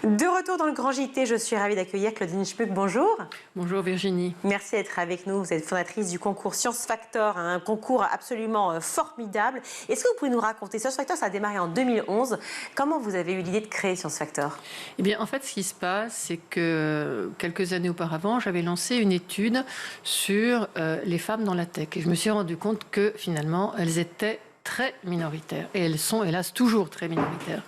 De retour dans le Grand JT, je suis ravie d'accueillir Claudine Schmuck. Bonjour. Bonjour Virginie. Merci d'être avec nous. Vous êtes fondatrice du concours Science Factor, un concours absolument formidable. Est-ce que vous pouvez nous raconter, Science Factor, ça a démarré en 2011. Comment vous avez eu l'idée de créer Science Factor? Eh bien, en fait, ce qui se passe, c'est que quelques années auparavant, j'avais lancé une étude sur les femmes dans la tech. Et je me suis rendu compte que finalement, elles étaient très minoritaires. Et elles sont, hélas, toujours très minoritaires.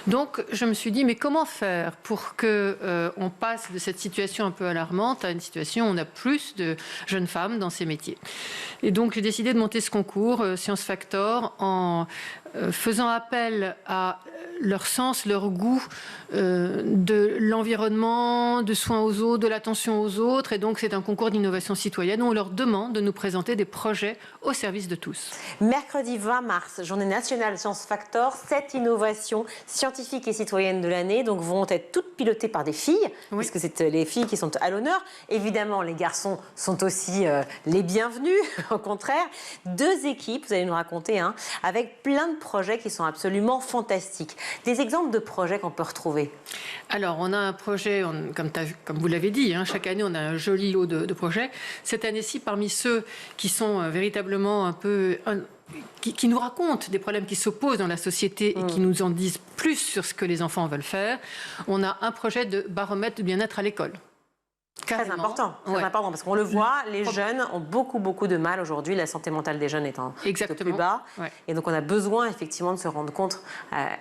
Donc, je me suis dit, mais comment faire pour qu'on passe de cette situation un peu alarmante à une situation où on a plus de jeunes femmes dans ces métiers? Et donc, j'ai décidé de monter ce concours Science Factor en faisant appel à leur sens, leur goût de l'environnement, de soins aux autres, de l'attention aux autres. Et donc, c'est un concours d'innovation citoyenne où on leur demande de nous présenter des projets au service de tous. Mercredi 20 mars, journée nationale Science Factor, 7 innovations scientifiques et citoyennes de l'année, donc vont être toutes pilotées par des filles, oui, puisque c'est les filles qui sont à l'honneur. Évidemment, les garçons sont aussi les bienvenus, au contraire. 2 équipes, vous allez nous raconter, avec plein de projets qui sont absolument fantastiques. Des exemples de projets qu'on peut retrouver? Alors, on a un projet, comme vous l'avez dit, chaque année, on a un joli lot de projets. Cette année-ci, parmi ceux qui sont véritablement un peu... qui nous racontent des problèmes qui s'opposent dans la société et qui nous en disent plus sur ce que les enfants veulent faire, on a un projet de baromètre de bien-être à l'école. Très important, parce qu'on le voit, les jeunes ont beaucoup de mal aujourd'hui, la santé mentale des jeunes étant de plus bas. Ouais. Et donc on a besoin effectivement de se rendre compte,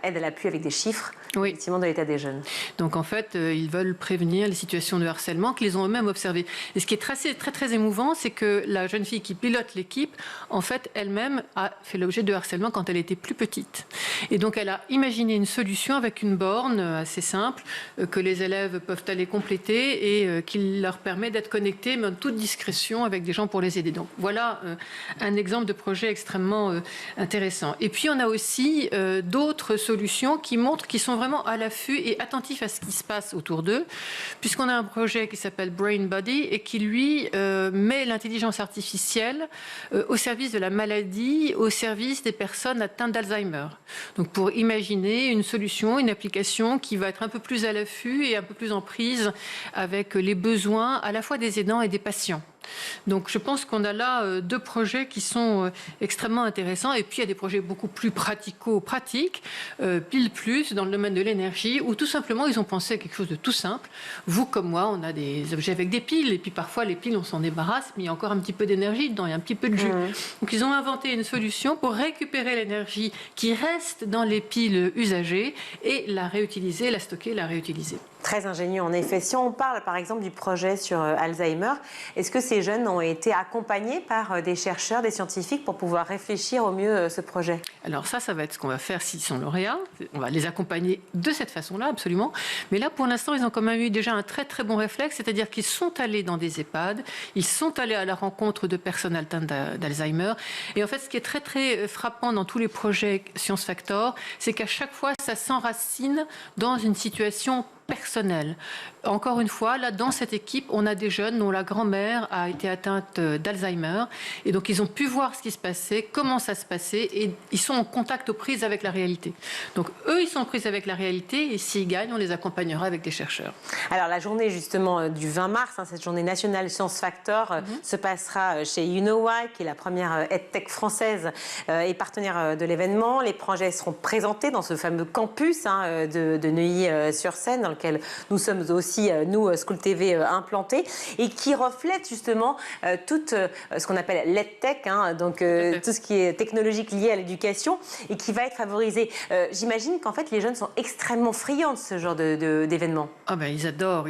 aide à l'appui avec des chiffres, effectivement, de l'état des jeunes. Donc en fait, ils veulent prévenir les situations de harcèlement qu'ils ont eux-mêmes observées. Et ce qui est très émouvant, c'est que la jeune fille qui pilote l'équipe, en fait, elle-même a fait l'objet de harcèlement quand elle était plus petite. Et donc elle a imaginé une solution avec une borne assez simple que les élèves peuvent aller compléter et qui leur permet d'être connectés, mais en toute discrétion, avec des gens pour les aider. Donc voilà un exemple de projet extrêmement intéressant. Et puis on a aussi d'autres solutions qui montrent qu'ils sont vraiment à l'affût et attentifs à ce qui se passe autour d'eux, puisqu'on a un projet qui s'appelle Brain Body et qui, lui, met l'intelligence artificielle au service de la maladie, au service des personnes atteintes d'Alzheimer. Donc pour imaginer une solution, une application qui va être un peu plus à l'affût et un peu plus en prise avec les besoins à la fois des aidants et des patients. Donc je pense qu'on a là 2 projets qui sont extrêmement intéressants. Et puis il y a des projets beaucoup plus pratico-pratiques, Pile Plus, dans le domaine de l'énergie, où tout simplement ils ont pensé à quelque chose de tout simple. Vous comme moi, on a des objets avec des piles, et puis parfois les piles on s'en débarrasse, mais il y a encore un petit peu d'énergie dedans, il y a un petit peu de jus. Donc ils ont inventé une solution pour récupérer l'énergie qui reste dans les piles usagées et la réutiliser, la stocker, la réutiliser. Très ingénieux en effet. Si on parle par exemple du projet sur Alzheimer, est-ce que ces jeunes ont été accompagnés par des chercheurs, des scientifiques pour pouvoir réfléchir au mieux ce projet? Alors ça va être ce qu'on va faire s'ils sont lauréats. On va les accompagner de cette façon-là, absolument. Mais là, pour l'instant, ils ont quand même eu déjà un très bon réflexe, c'est-à-dire qu'ils sont allés dans des EHPAD, ils sont allés à la rencontre de personnes atteintes d'Alzheimer. Et en fait, ce qui est très frappant dans tous les projets Science Factor, c'est qu'à chaque fois, ça s'enracine dans une situation personnel. Encore une fois, là, dans cette équipe, on a des jeunes dont la grand-mère a été atteinte d'Alzheimer. Et donc, ils ont pu voir ce qui se passait, comment ça se passait, et ils sont en contact, aux prises avec la réalité. Donc, eux, ils sont en prise avec la réalité, et s'ils gagnent, on les accompagnera avec des chercheurs. Alors, la journée, justement, du 20 mars, cette journée nationale Science Factor, se passera chez You Know Why, qui est la première EdTech française et partenaire de l'événement. Les projets seront présentés dans ce fameux campus de Neuilly-sur-Seine, dans lequel nous sommes aussi, nous, School TV, implantés, et qui reflète justement tout ce qu'on appelle l'EdTech, donc tout ce qui est technologique lié à l'éducation, et qui va être favorisé. J'imagine qu'en fait, les jeunes sont extrêmement friands de ce genre d'événements. Ah ben, ils adorent.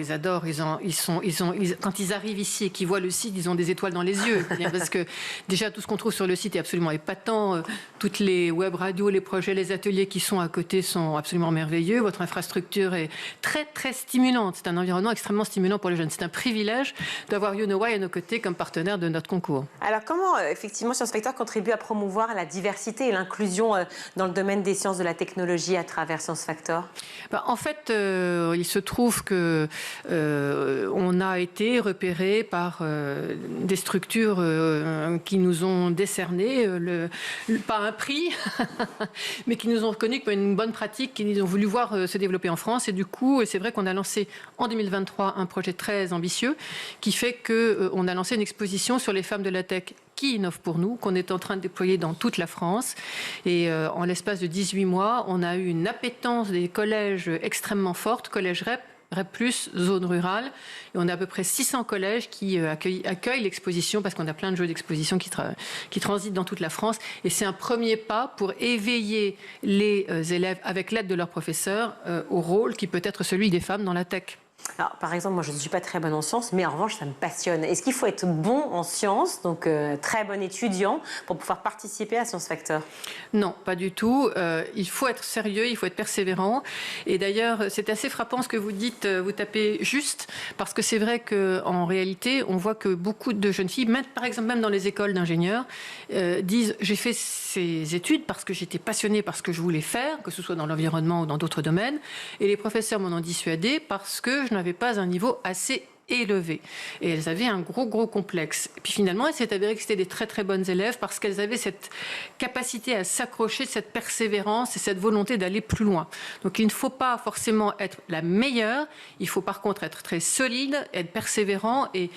Quand ils arrivent ici et qu'ils voient le site, ils ont des étoiles dans les yeux. Parce que déjà, tout ce qu'on trouve sur le site est absolument épatant. Toutes les web radios, les projets, les ateliers qui sont à côté sont absolument merveilleux. Votre infrastructure est très stimulante. C'est un environnement extrêmement stimulant pour les jeunes. C'est un privilège d'avoir You Know Why à nos côtés comme partenaire de notre concours. Alors comment, effectivement, Science Factor contribue à promouvoir la diversité et l'inclusion dans le domaine des sciences de la technologie à travers Science Factor? En fait, il se trouve que on a été repéré par des structures qui nous ont décerné, pas un prix, mais qui nous ont reconnu comme une bonne pratique, qui ont voulu voir se développer en France. Et du coup, Et c'est vrai qu'on a lancé en 2023 un projet très ambitieux qui fait qu'on a lancé une exposition sur les femmes de la tech qui innovent pour nous, qu'on est en train de déployer dans toute la France. Et en l'espace de 18 mois, on a eu une appétence des collèges extrêmement forte, collège REP, zone rurale. Et on a à peu près 600 collèges qui accueillent l'exposition parce qu'on a plein de jeux d'exposition qui transitent dans toute la France. Et c'est un premier pas pour éveiller les élèves, avec l'aide de leurs professeurs, au rôle qui peut être celui des femmes dans la tech. Alors, par exemple, moi je ne suis pas très bonne en sciences, mais en revanche ça me passionne. Est-ce qu'il faut être bon en sciences, donc très bon étudiant, pour pouvoir participer à Science Factor? Non, pas du tout. Il faut être sérieux, il faut être persévérant. Et d'ailleurs, c'est assez frappant ce que vous dites, vous tapez juste, parce que c'est vrai qu'en réalité, on voit que beaucoup de jeunes filles, même, par exemple même dans les écoles d'ingénieurs, disent « j'ai fait ces études parce que j'étais passionnée par ce que je voulais faire, que ce soit dans l'environnement ou dans d'autres domaines, et les professeurs m'en ont dissuadée parce que je n'avais pas un niveau assez élevé. » Et elles avaient un gros complexe. Et puis finalement, il s'est avéré que c'était des très bonnes élèves parce qu'elles avaient cette capacité à s'accrocher, cette persévérance et cette volonté d'aller plus loin. Donc il ne faut pas forcément être la meilleure, il faut par contre être très solide, être persévérant et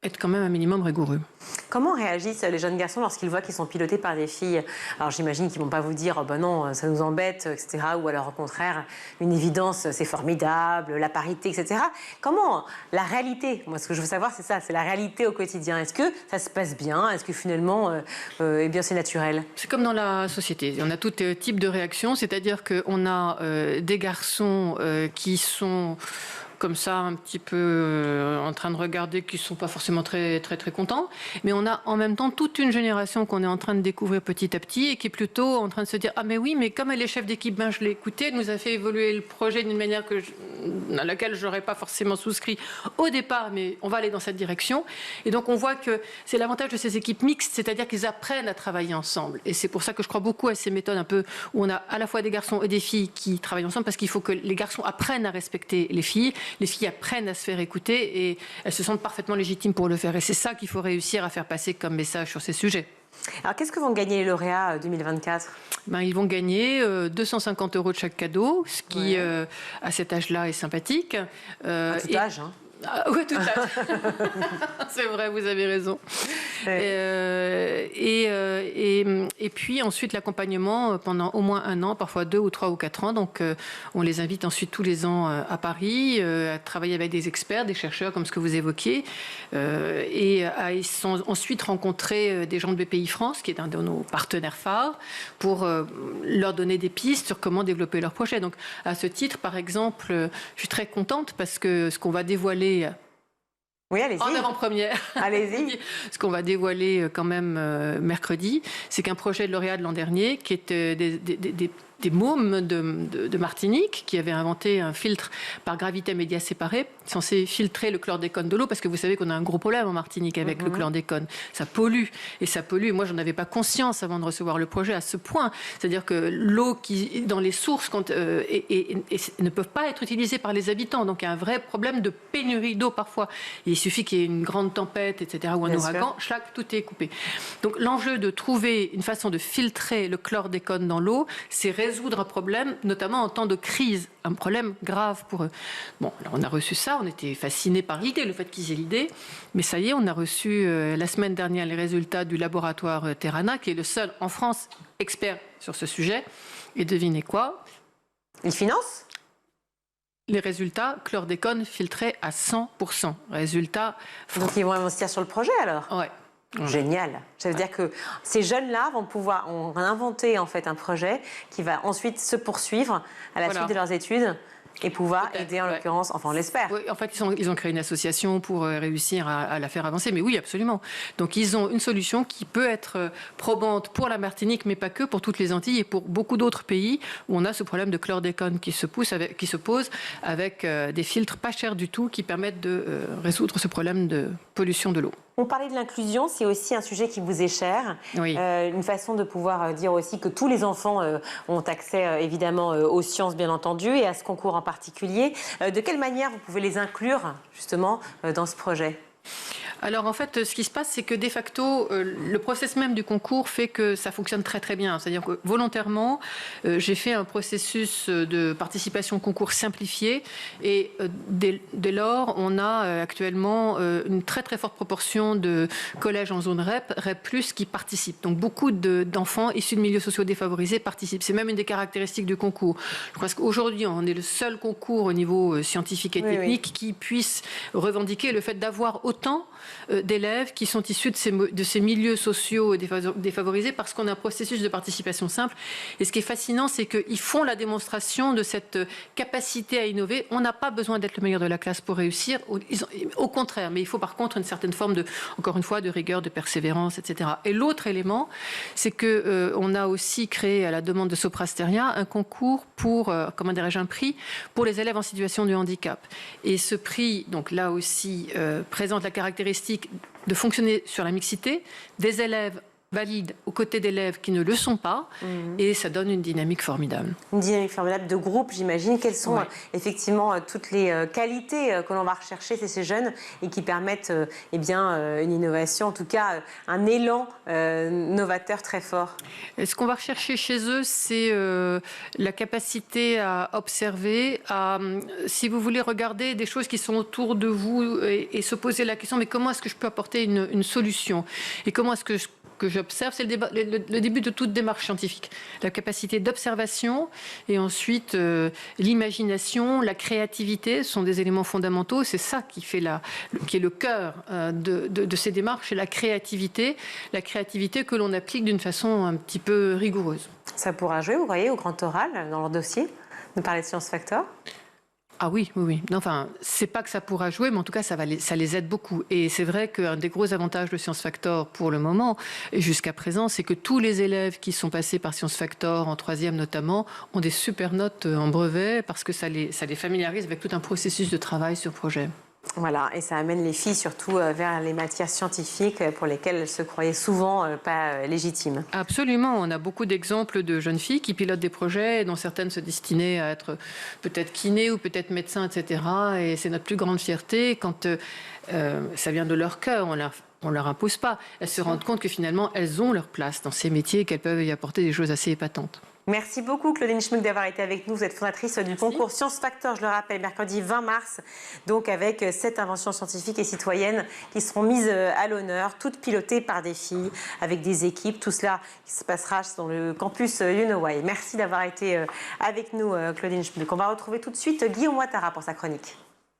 être quand même un minimum rigoureux. Comment réagissent les jeunes garçons lorsqu'ils voient qu'ils sont pilotés par des filles? Alors j'imagine qu'ils ne vont pas vous dire oh, ben non, ça nous embête, etc. Ou alors au contraire, une évidence, c'est formidable, la parité, etc. Comment la réalité, moi ce que je veux savoir c'est ça, c'est la réalité au quotidien. Est-ce que ça se passe bien? Est-ce que finalement eh bien, c'est naturel? C'est comme dans la société, on a tout type de réactions, c'est-à-dire qu'on a des garçons qui sont comme ça, un petit peu en train de regarder, qui ne sont pas forcément très contents. Mais on a en même temps toute une génération qu'on est en train de découvrir petit à petit et qui est plutôt en train de se dire « Ah mais oui, mais comme elle est chef d'équipe, ben, je l'ai écoutée, elle nous a fait évoluer le projet d'une manière à laquelle je n'aurais pas forcément souscrit au départ, mais on va aller dans cette direction. » Et donc on voit que c'est l'avantage de ces équipes mixtes, c'est-à-dire qu'ils apprennent à travailler ensemble. Et c'est pour ça que je crois beaucoup à ces méthodes un peu où on a à la fois des garçons et des filles qui travaillent ensemble, parce qu'il faut que les garçons apprennent à respecter les filles apprennent à se faire écouter et elles se sentent parfaitement légitimes pour le faire. Et c'est ça qu'il faut réussir à faire passer comme message sur ces sujets. Alors, qu'est-ce que vont gagner les lauréats 2024 ? Ils vont gagner 250 € de chaque cadeau, ce qui, à cet âge-là, est sympathique. À tout âge, hein. Oui, tout à fait. C'est vrai, vous avez raison. Ouais. Et puis ensuite l'accompagnement pendant au moins 1 an, parfois 2 ou 3 ou 4 ans. Donc on les invite ensuite tous les ans à Paris, à travailler avec des experts, des chercheurs comme ce que vous évoquiez, et à ensuite rencontrer des gens de BPI France, qui est un de nos partenaires phares, pour leur donner des pistes sur comment développer leur projet. Donc à ce titre, par exemple, je suis très contente parce que ce qu'on va dévoiler oui, allez-y. En avant-première. Allez-y. Ce qu'on va dévoiler quand même mercredi, c'est qu'un projet de lauréat de l'an dernier, qui était des mômes de Martinique, qui avaient inventé un filtre par gravité média séparée, censé filtrer le chlordécone de l'eau, parce que vous savez qu'on a un gros problème en Martinique avec le chlordécone. Ça pollue, et ça pollue. Moi, j'en avais pas conscience avant de recevoir le projet à ce point. C'est-à-dire que l'eau qui dans les sources ne peuvent pas être utilisées par les habitants. Donc, il y a un vrai problème de pénurie d'eau parfois. Et il suffit qu'il y ait une grande tempête, etc., ou un ouragan, tout est coupé. Donc, l'enjeu de trouver une façon de filtrer le chlordécone dans l'eau, c'est résoudre un problème, notamment en temps de crise, un problème grave pour eux. Bon, alors on a reçu ça, on était fascinés par l'idée, le fait qu'ils aient l'idée, mais ça y est, on a reçu la semaine dernière les résultats du laboratoire Terrana, qui est le seul en France expert sur ce sujet. Et devinez quoi ? Il finance ? Les résultats, chlordécone filtré à 100%. Résultats... Donc ils vont investir sur le projet alors ? Ouais. Génial. Ça veut dire que ces jeunes-là vont pouvoir inventer en fait un projet qui va ensuite se poursuivre à la suite de leurs études et pouvoir aider en l'occurrence, enfin on l'espère. Oui, en fait, ils ont créé une association pour réussir à la faire avancer, mais oui, absolument. Donc ils ont une solution qui peut être probante pour la Martinique, mais pas que, pour toutes les Antilles et pour beaucoup d'autres pays où on a ce problème de chlordécone qui se pose avec des filtres pas chers du tout qui permettent de résoudre ce problème de pollution de l'eau. On parlait de l'inclusion, c'est aussi un sujet qui vous est cher. Oui. Une façon de pouvoir dire aussi que tous les enfants ont accès évidemment aux sciences bien entendu et à ce concours en particulier. De quelle manière vous pouvez les inclure justement dans ce projet ? Alors en fait, ce qui se passe, c'est que de facto, le process même du concours fait que ça fonctionne très très bien. C'est-à-dire que volontairement, j'ai fait un processus de participation au concours simplifié et dès lors, on a actuellement une très très forte proportion de collèges en zone REP, REP+, qui participent. Donc beaucoup d'enfants issus de milieux sociaux défavorisés participent. C'est même une des caractéristiques du concours. Je crois qu'aujourd'hui, on est le seul concours au niveau scientifique et technique qui puisse revendiquer le fait d'avoir autant d'élèves qui sont issus de ces milieux sociaux défavorisés parce qu'on a un processus de participation simple. Et ce qui est fascinant, c'est qu'ils font la démonstration de cette capacité à innover. On n'a pas besoin d'être le meilleur de la classe pour réussir. Au contraire, mais il faut par contre une certaine forme encore une fois, de rigueur, de persévérance, etc. Et l'autre élément, c'est qu'on a aussi créé à la demande de Soprasteria un concours pour, un prix pour les élèves en situation de handicap. Et ce prix, donc là aussi, présente la caractéristique de fonctionner sur la mixité des élèves valides aux côtés d'élèves qui ne le sont pas, et ça donne une dynamique formidable. Une dynamique formidable de groupe, j'imagine. Quelles sont effectivement toutes les qualités que l'on va rechercher chez ces jeunes et qui permettent une innovation, en tout cas un élan novateur très fort? Ce qu'on va rechercher chez eux, c'est la capacité à observer, si vous voulez, regarder des choses qui sont autour de vous et se poser la question, mais comment est-ce que je peux apporter une solution? Et comment est-ce que j'observe, c'est le début de toute démarche scientifique. La capacité d'observation et ensuite l'imagination, la créativité sont des éléments fondamentaux. C'est ça qui est le cœur de ces démarches, c'est la créativité que l'on applique d'une façon un petit peu rigoureuse. Ça pourra jouer, vous voyez, au grand oral, dans leur dossier, de parler de Science Factor? Ah oui. Enfin, c'est pas que ça pourra jouer, mais en tout cas, ça les aide beaucoup. Et c'est vrai qu'un des gros avantages de Science Factor pour le moment, et jusqu'à présent, c'est que tous les élèves qui sont passés par Science Factor, en 3e notamment, ont des super notes en brevet parce que ça les familiarise avec tout un processus de travail sur projet. Voilà, et ça amène les filles surtout vers les matières scientifiques pour lesquelles elles se croyaient souvent pas légitimes. Absolument, on a beaucoup d'exemples de jeunes filles qui pilotent des projets dont certaines se destinaient à être peut-être kiné ou peut-être médecin, etc. Et c'est notre plus grande fierté quand ça vient de leur cœur, on leur impose pas. Elles se rendent compte que finalement elles ont leur place dans ces métiers et qu'elles peuvent y apporter des choses assez épatantes. Merci beaucoup Claudine Schmuck d'avoir été avec nous. Vous êtes fondatrice du concours Science Factor, je le rappelle, mercredi 20 mars, donc avec 7 inventions scientifiques et citoyennes qui seront mises à l'honneur, toutes pilotées par des filles, avec des équipes. Tout cela qui se passera dans le campus You Know Why. Merci d'avoir été avec nous Claudine Schmuck. On va retrouver tout de suite Guillaume Ouattara pour sa chronique.